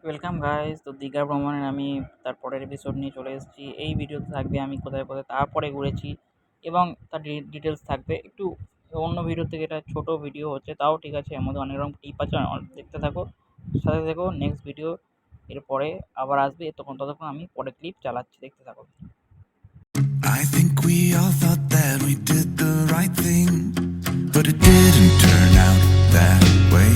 Welcome guys. তো দীঘা ভ্রমণের আমি তার পরের এপিসোড নিয়ে চলে এসেছি। এই ভিডিওতে থাকবে আমি কোথায় কোথায় তারপরে ঘুরেছি এবং তার ডিটেলস থাকবে একটু অন্য ভিডিও থেকে। এটা ছোট ভিডিও হচ্ছে, তাও ঠিক আছে, এর মধ্যে অনেক রকম টিপ আছে, দেখতে থাকো, সাথে দেখো। নেক্সট ভিডিও এরপরে আবার আসবে, ততক্ষণ আমি পরে ক্লিপ চালাচ্ছি, দেখতে থাকো। I think we all thought that we did the right thing, but it didn't turn out that way.